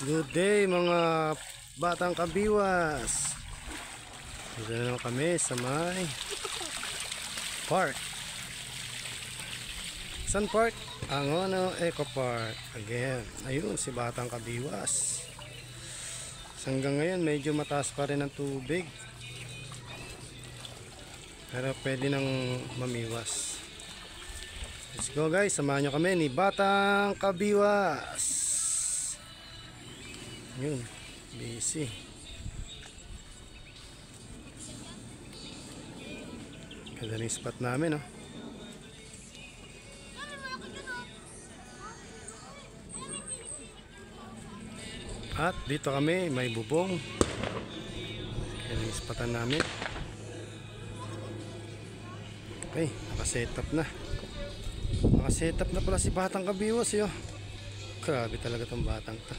Good day mga batang kabiwas. Dito na naman kami sa may park. San Park? Angono Eco Park. Again, ayun si batang kabiwas. Hanggang ngayon medyo mataas pa rin ang tubig. Pero pwede nang mamiwas. Let's go guys, samahan nyo kami ni Batang Kabiwas. Yun, busy. Ganda rin spot namin, oh. At dito kami, may bubong. Ganda rin spotan namin. Okay, nakasetup na. Nakasetup na pala si Batang Kabiwas, yo. Grabe talaga tong batang to.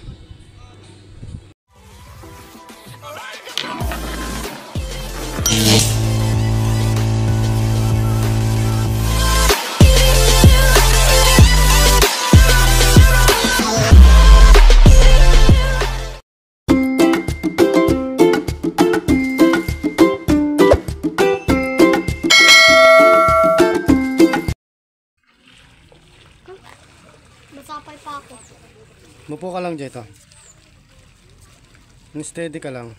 Masapay pa ako. Mupo ka lang dito. Steady ka lang.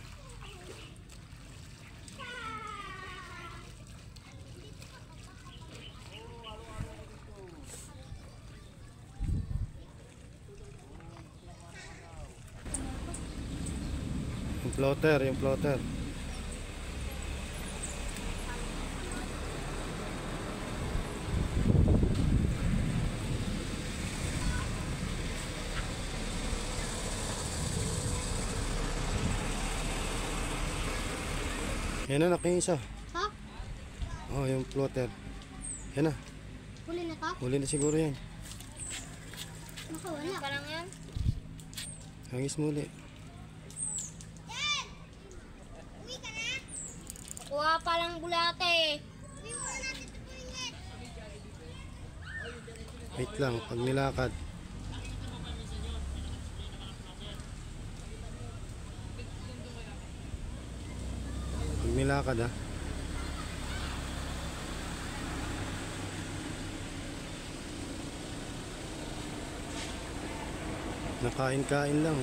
Yung floater, yung floater. Yan na, nakiisa. Ha? Oh, yung floater. Yan na. Huli na ka? Huli na siguro yan. Nakawala. Pa lang yan? Hangis muli. Uwi ka na? Kuha pa lang bulate. Wait lang, pag nilakad. Pag nilakad ha. Nakain-kain lang.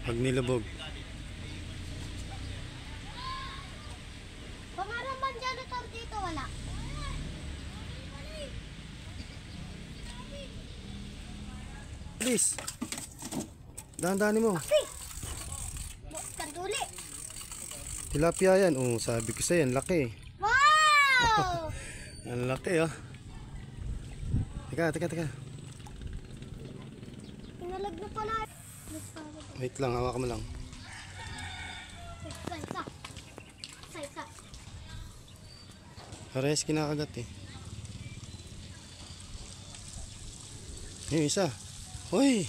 Pag nilubog. Pangarang man janitor dito wala. Please. Dahan-dahanin mo. Okay. Kanduli. Tilapia yan. Oh, sabi ko sa'yo, ang laki. Wow! Ang laki oh. Teka. Pinalag na pala. Wait lang, hawakan mo lang. Isa. Parehas kinakagat eh. Yung isa. Hoy!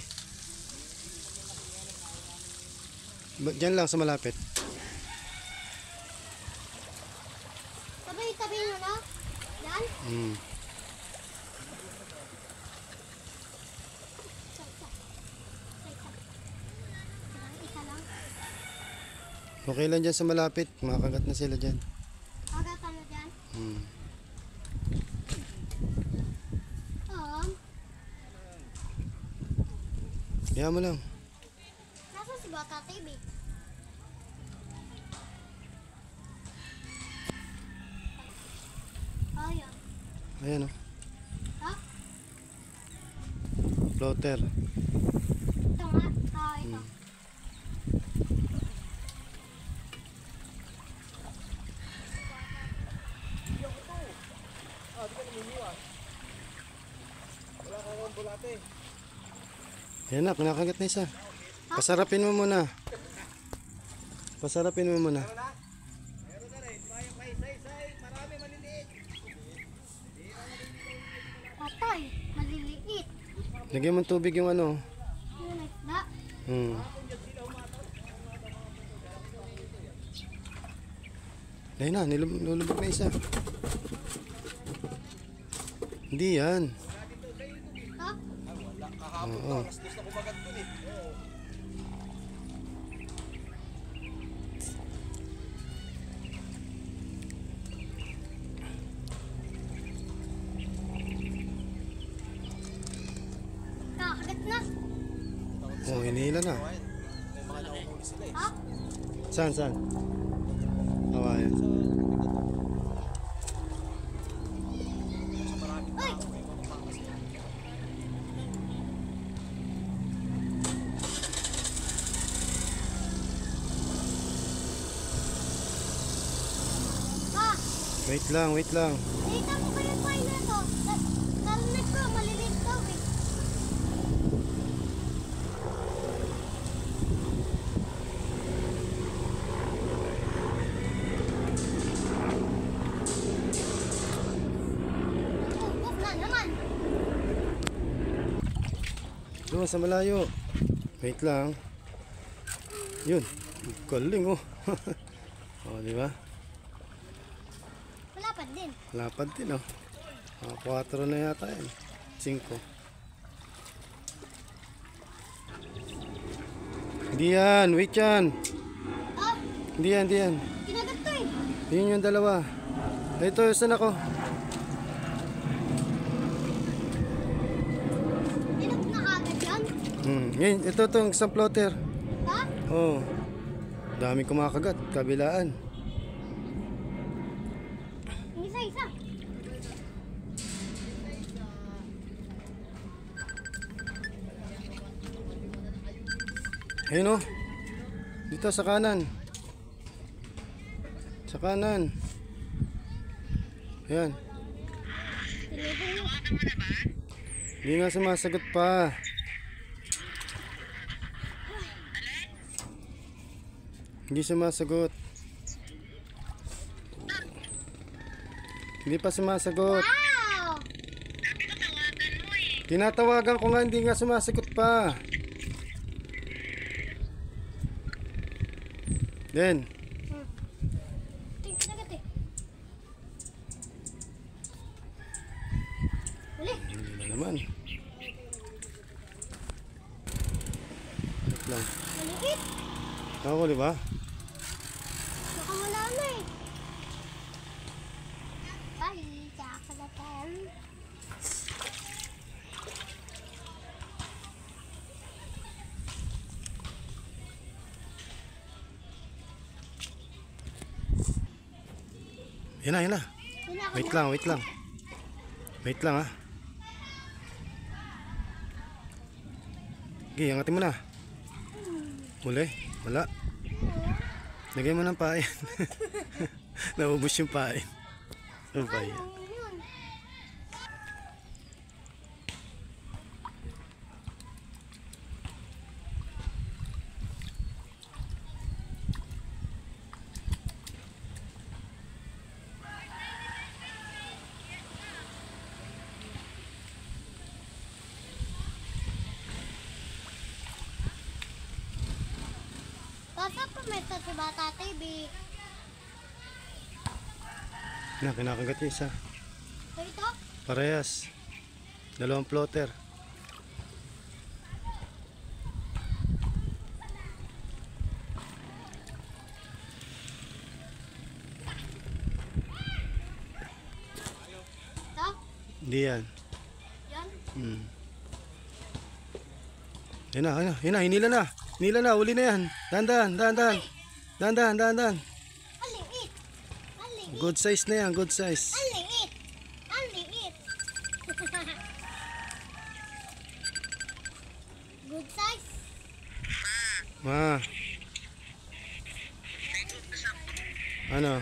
Diyan lang sa malapit. Tabi nyo na. Yan. Isa lang. Okay lang dyan sa malapit. Makakagat na sila dyan. Agatan na dyan. Kaya mo lang. Nasa si Bata TV? Ayan. Ayan oh. Ha? Floater. Ito nga. Ito. Ayan na, pinakagat na isa. Pasarapin mo muna. Patay. Maliliit. Lagyan mo ng tubig yung ano. Yung isda. Hmm. Ayun na, nilulubog na isa. Hindi yan. Ha? Oo. Kakagat na. Oh, hinihila na. Ha? Saan? Kawayan. Ay! Ha? Wait lang. Nakita mo ba yung file na to? Narinig ko, malilit daw eh. Tugog na naman. Doon sa malayo. Wait lang. Yun. Galing oh. Oh, di ba? Malapad din. Lapad din oh. 4 na yata yan. 5. Hindi yan. Wait yan. Ah, Hindi yan. kinagat to eh. Yun yung dalawa. Ito, saan ako? Inag na kagad yan. Ngayon, ito itong isang plotter. Ha? Oh. Dami kumakagat. Kabilaan. Isa-isa. Ayun oh. Dito sa kanan. Sa kanan. Ayan. Tinigong mo. Hindi nga sumasagot pa. Hindi sumasagot. Hindi pa sumasagot. Wow! Tinatawagan ko nga, hindi nga sumasagot pa. Then, Kinagat eh. Uli. hindi na naman. Wait lang. Maliit. Ako, di ba? Nakawala na eh. Ay, kakalatan. Yan na. Wait lang. Wait lang ha. Okay, angatin mo na. Uli, wala. Lagay mo ng pain. Naubos yung pain. Ano ba yan? Yun. Basta pumesa si Bata TV. Kinakagat yung isa. So ito, Parehas. 2 plotter. ito, Hindi yan. yan. Yan na. Hinila na. Uli na yan. Dahan. Ang liit. Ang liit. Good size na yan. Good size. Ang liit. Ang liit. Good size. Ma. Ano?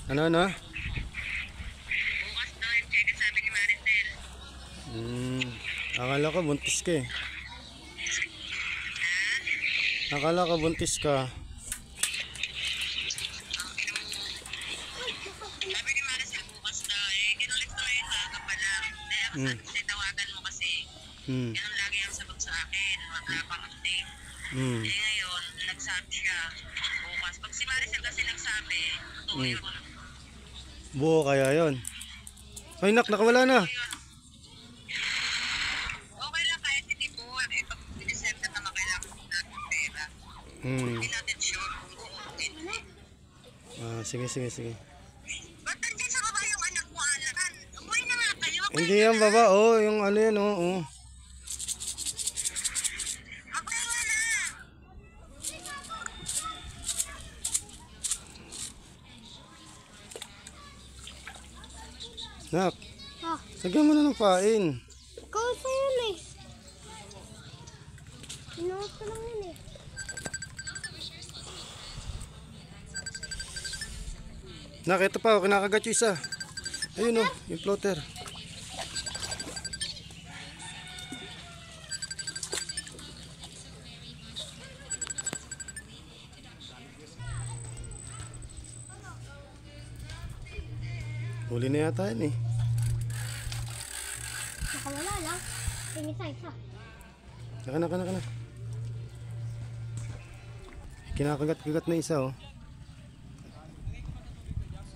Ano? Bukas daw yung check sabi ni Maricel. Akala ko buntis ka eh. Akala ko buntis ka. Sabi ni Maricel bukas daw kinulit ko yung aga pa lang. Kasi tawagan mo kasi. Hmm. Ganun lagi ang sagot sa akin. Wala pang update. Hmm. Ngayon, siya bukas. Pag si Maricel kasi nagsabi, totoo yun. Buo kaya yon. Ay nak, nakawala na. Okay lang kahit hindi po, eh, pag binisend ka naman kailangan natin pera. Hindi natin sure kung buo o hindi. Sige, sige, sige. Ba't nandiyan sa baba yung anak mo, Alan? Umuwi na nga kayo. Hindi yan baba, oh, yung ano yan, oh, oh. Magpahinga na. Nak, Ah, sagyan mo na ng pain. ikaw sa yun eh. Inuot ko lang yun eh. Nak, ito pa, oh, kinakagat yung isa. Ayun oh, yung floater. Huli na yata yun eh. Nakawala lang. Yung isa. Naka na. Kinakagat-kagat na isa oh.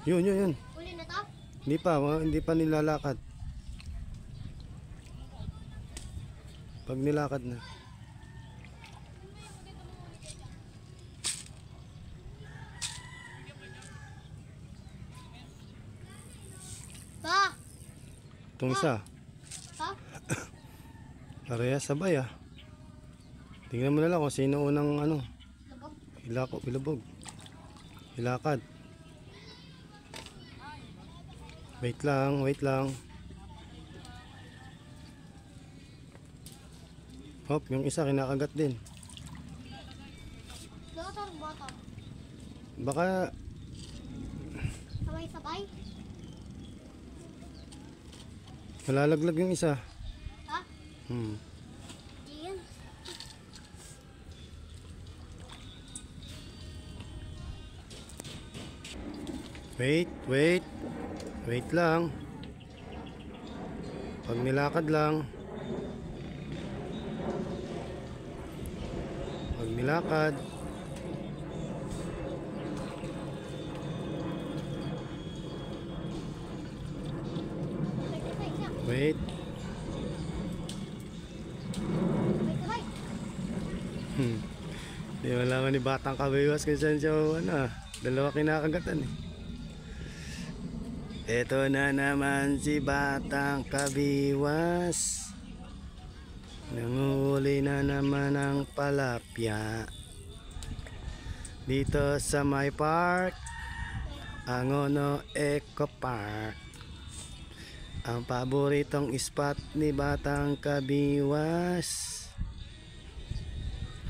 Yun. Uli na to? Hindi pa nilalakad. Pag nilakad na. Pa! Itong isa. Pa? Parehas sabay ah. Tingnan mo na lang kung sino unang ano. Lubog. Ilubog. Ilakad. Wait lang. Hop, yung isa kinakagat din. Bottom. Baka Sabay-sabay. malalaglag yung isa. Ha? Iyan. Wait lang. Pag nilakad lang. Pag nilakad. Wait. Sabay-sabay. Di malaman ni Batang Kabiwas kung saan siya dalawa kinakagatan eh. Ito na naman si Batang Kabiwas. Nanguli na naman ang palapya. Dito sa my park, Angono Eco Park. Ang paboritong spot ni Batang Kabiwas.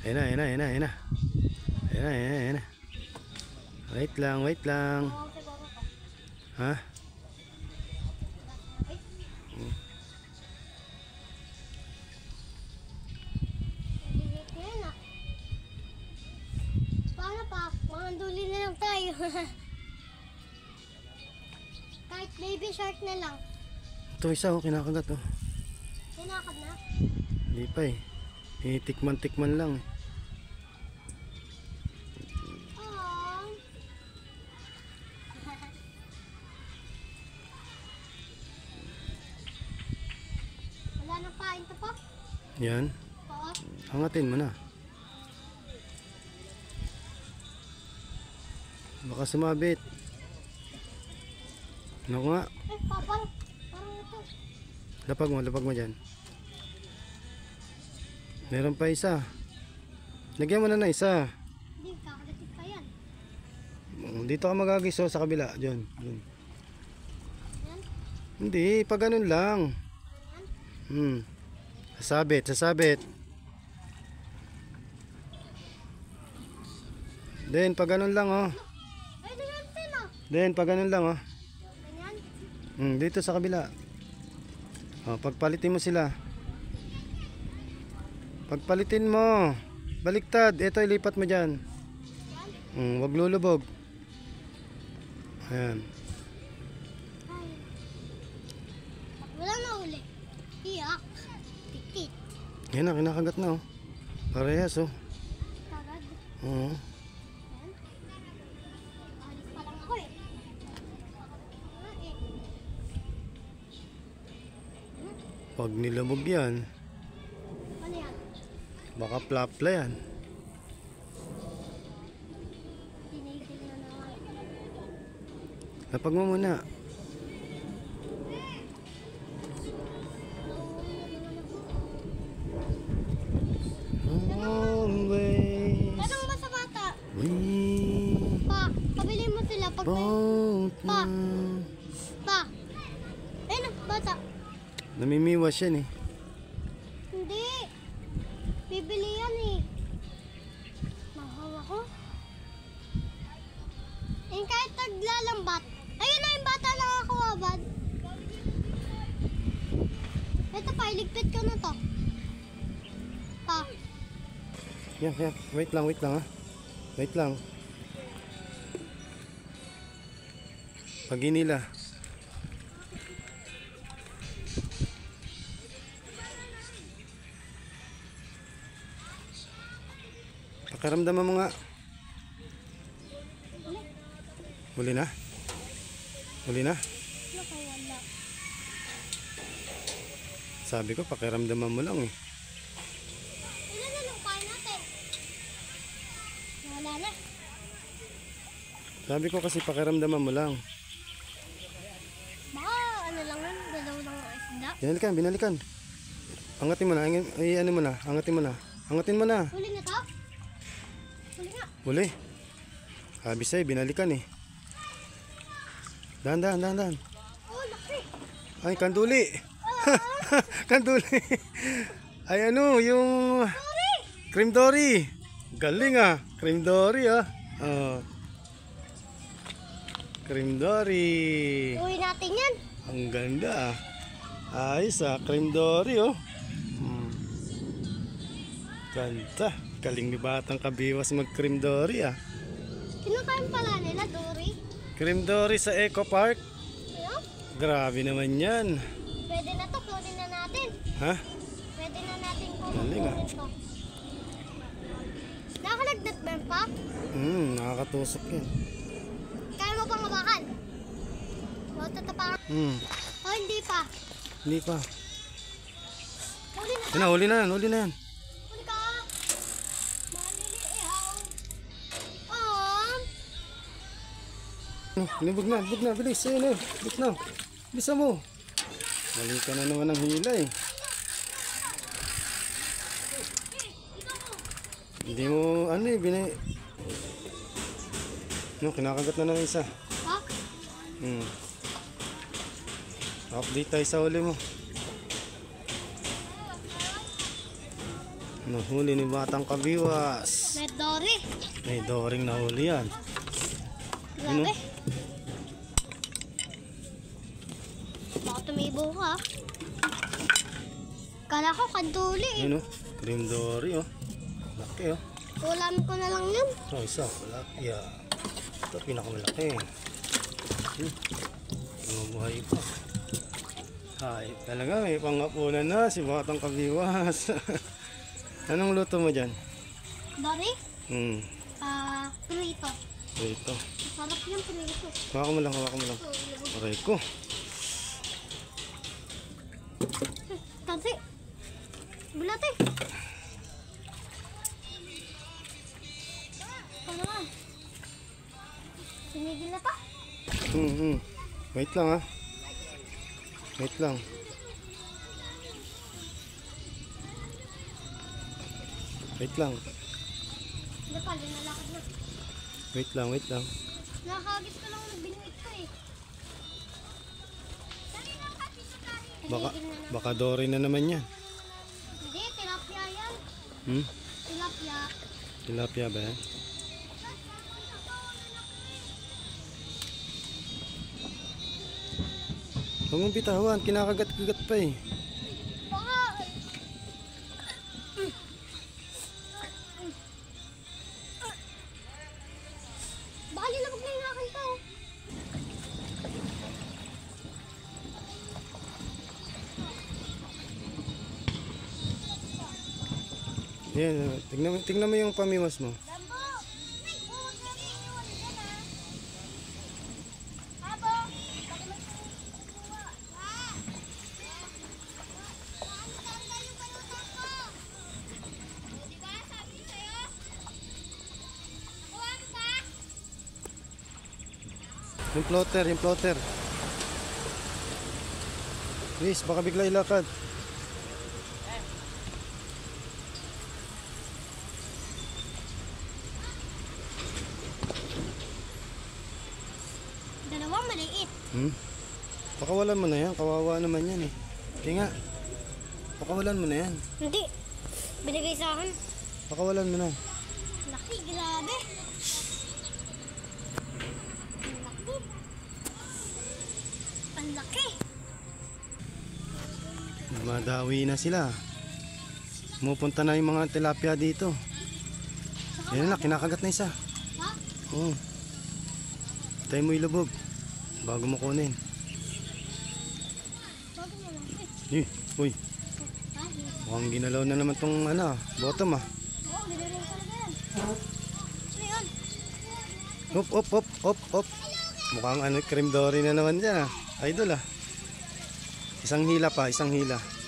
Ayun na. Wait lang. Ha? Paano pa? Manganduli na lang tayo. Kahit baby shark na lang. Ito isa kinakagat oh. Sinakad na. Hindi pa eh. Tikman lang eh. Aww. Wala nang pain to pa? Yan. Oo. Hangatin mo na. Baka sumabit. Ano nga? Parang ito. Lapag mo dyan. Meron pa isa. Lagyan mo na isa. Hindi, kakalatit pa yan. Dito ka magagiso sa kabila. Diyan. Yan. Hindi, pag ganun lang. Sasabit. Then, pag ganun lang oh. Ay, ganyan ah. Then, pag ganun lang oh. Ganyan. Dito sa kabila. Pagpalitin mo sila. Pagpalitin mo. Baliktad. Ito, ilipat mo dyan. Wag lulubog. Ayan. Ay. Wala na uli. Iyak. Tikit. Yan na, kinakagat na oh. Parehas oh. Kagad. Oo. Alis pa lang ako eh. Pag nilabog yan, Ano yan? baka plapla yan. Tinigil na naman. Lapag mo muna. Always Tanong mo sa bata. we Pa, pabili mo sila pag may... both Pa. know. Pa. Ayun na, bata. Namimiwas yan eh. Hindi. Bibili yan eh. Mahawa ko. Eh, kahit taglalambat. Ayun na yung bata nakakuha, bad. Ito pa, iligpit ko na to. Pa. Yan, yan. Wait lang ha. Wait lang. Pag nila. Pakaramdaman mo nga. Huli na? Huli na? Nakawala. Sabi ko, pakiramdaman mo lang eh. Ilan na lupain natin? Wala na. Sabi ko kasi pakiramdaman mo lang. Baka ano lang yun, galaw lang ang isda. Binalikan. Angatin mo na. Ay, ano mo na. Angatin mo na. Angatin mo na. Huli na to? Huli nga. Huli. Sabi sa'yo, binalikan eh. Dahan. Oh, laki. Ay, kanduli. Kanduli. Ay, ano, yung cream dory. Galing ah. Cream dory ah. Oh. Cream dory. Uwi natin yan. Ang ganda ah. Ayos ah, cream dory oh. Ganda. Galing ni Batang Kabiwas mag cream dory ah. Kinakain pala nila, Dory. Cream dory sa Eco Park. Ano? Grabe naman yan. Pwede na to, kunin na natin. Ha? Pwede na natin Galing, ah. kunin to. Nakalagdat ba yan pa? Nakakatusok yan. Kaya mo pang hawakan? O, tatapakan? O, hindi pa. Hindi pa. Huli na. Yan na, huli na yan. Huli ka. Malilihaw. Libog na, bilis. Ayun eh, bilis na. Bisa mo. Mali ka na naman ng hila eh. Hindi mo, ano eh, no, kinakagat na ng isa. Ha? Update tayo sa huli mo. Nahuli ni Batang Kabiwas. May Dory. May doring nahuli yan. Grabe. Baka tumibo ka. Kala ko kanduli eh. Yun oh, cream dory oh. Laki oh. Ulam ko na lang yun. Oh, isa, malaki ah. Ito pinakamalaki. Mabuhay pa. Ay, talaga may pangapunan na si Batang Kabiwas. Anong luto mo dyan? Dory? Prito. Ito. Sarap yung prito. Hawakan mo lang. Aray ko. Kasi, bulat eh. Ito naman. Sinigil na pa. Wait lang ah. Wait lang. Hindi pa, linalakad na. Wait lang. Nakakagis ko lang ng binuit ko eh. Sinigil na. Baka dory na naman yan. Hindi, tilapia yan. Tilapia. Tilapia ba yan? Huwag mong bitawan, kinakagat-kagat pa eh. Baka. Baka linabog na yung akin to. Yan, tignan mo yung pamiwas mo. Lambo! Yung floater, yung floater. Please, baka bigla ilakad. Dalawang maliit. Pakawalan mo na yan, kawawa naman yan eh. Kaya nga, pakawalan mo na yan. Hindi. Binigay sa akin. Pakawalan mo na. Laki, grabe. Ang laki. Ang laki. Madawi na sila. Pumupunta na yung mga tilapia dito. Yan na, kinakagat na isa. Ha? Oo. Tayo mo ilubog bago mo kunin. Bago mo lang. Uy, Ha? mukhang ginalaw na naman tong bottom ah. Oo, binigay talaga yan. Ano yan? Op. Mukhang cream dory na naman dyan ah. Idol ah. Isang hila pa, isang hila.